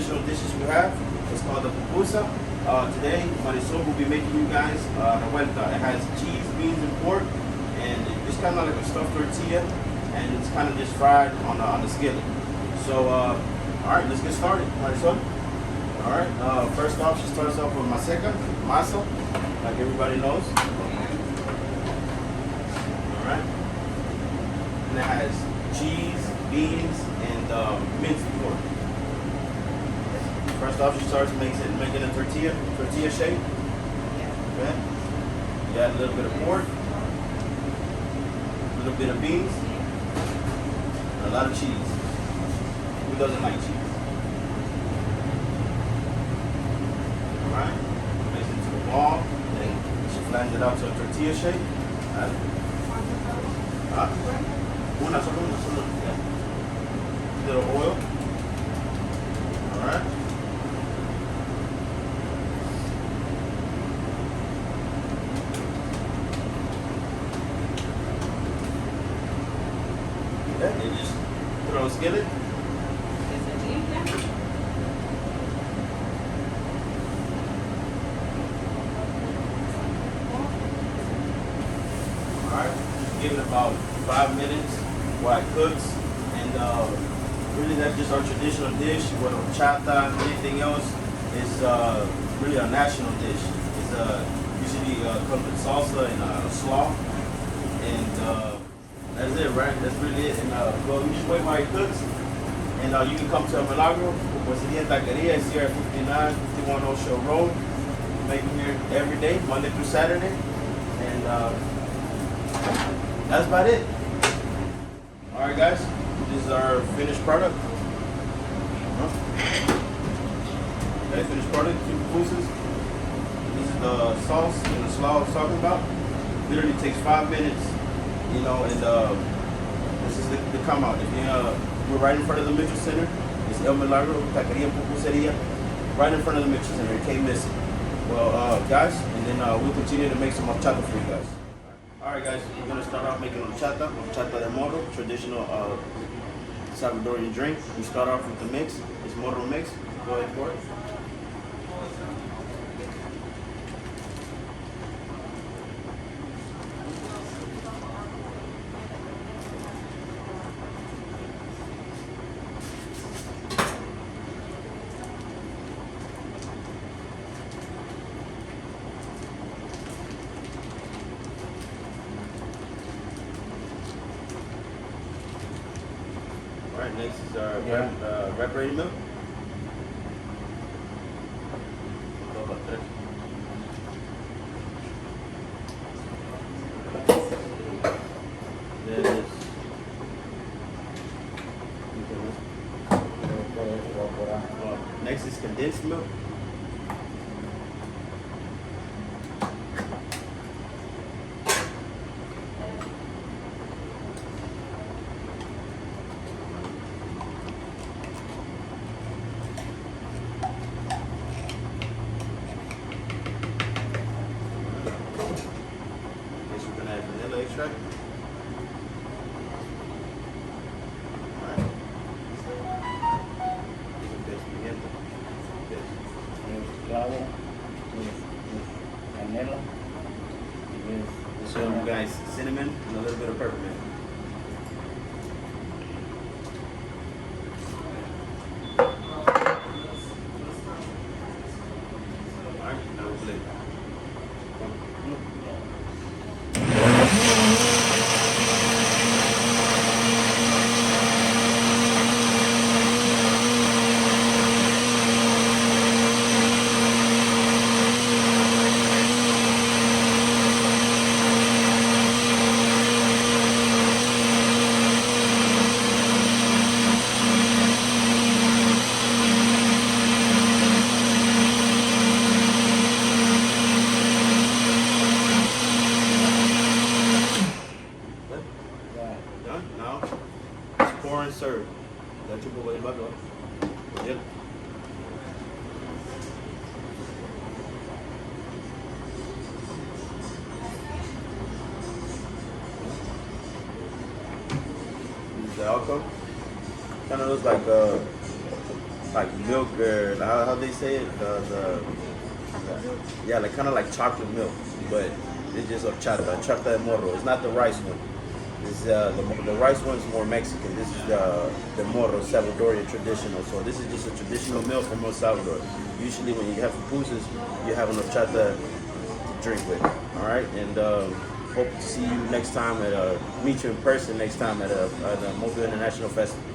traditional dishes we have. It's called the pupusa. Today, Marisol will be making you guys revuelta. It has cheese, beans, and pork, and it's kind of like a stuffed tortilla, and it's kind of just fried on the skillet. So, all right, let's get started, Marisol. All right. First off, she starts off with masa, like everybody knows. All right. And it has cheese, beans, and minced pork. First off, she starts making a tortilla shape. Okay. You add a little bit of pork, a little bit of beans, and a lot of cheese. Who doesn't like cheese? All right. Makes it into a ball, and she flattens it out to a tortilla shape. Una solo. Yeah. Little oil. All right. Okay, and just put it on a skillet. All right. Give it about 5 minutes while it cooks, and really that's just our traditional dish. Whether horchata, anything else, is really a national dish. It's usually comes with salsa and slaw, and that's it, right? That's really it. And well, you just wait while it cooks, and you can come to El Milagro, Hueseria Taqueria. It's here at 51 Ocean Road. We're making here every day, Monday through Saturday, and that's about it. All right, guys, this is our finished product. Okay, finished product, 2 pupusas. This is the sauce and the slaw I was talking about. Literally takes 5 minutes, you know, and this is the come out. If we're right in front of the Mitchell Center. It's El Milagro Taqueria Pupuseria, right in front of the Mitchell Center. You can't miss it. Well, guys, and then we'll continue to make some horchata for you guys. Alright guys, we're going to start off making horchata de morro, traditional Salvadorian drink. We start off with the mix, it's morro mix. Go ahead for it. Alright, next is our evaporated milk. Then next is condensed milk. Extract. Alright. Clavo, canela, So you guys, cinnamon and a little bit of peppermint. Alright, now we'll flip. Pour and serve. That's your boy, Salvador. Yep. This is the alcohol. Kind of looks like like milk or how they say it, yeah, like kind of like chocolate milk, but it's just horchata de morro. It's not the rice one. This the rice one's more Mexican. This is the morro Salvadorian traditional. So this is just a traditional meal from El Salvador. Usually when you have pupusas, you have an horchata to drink with. All right, and hope to see you next time meet you in person next time at a Mobile International Festival.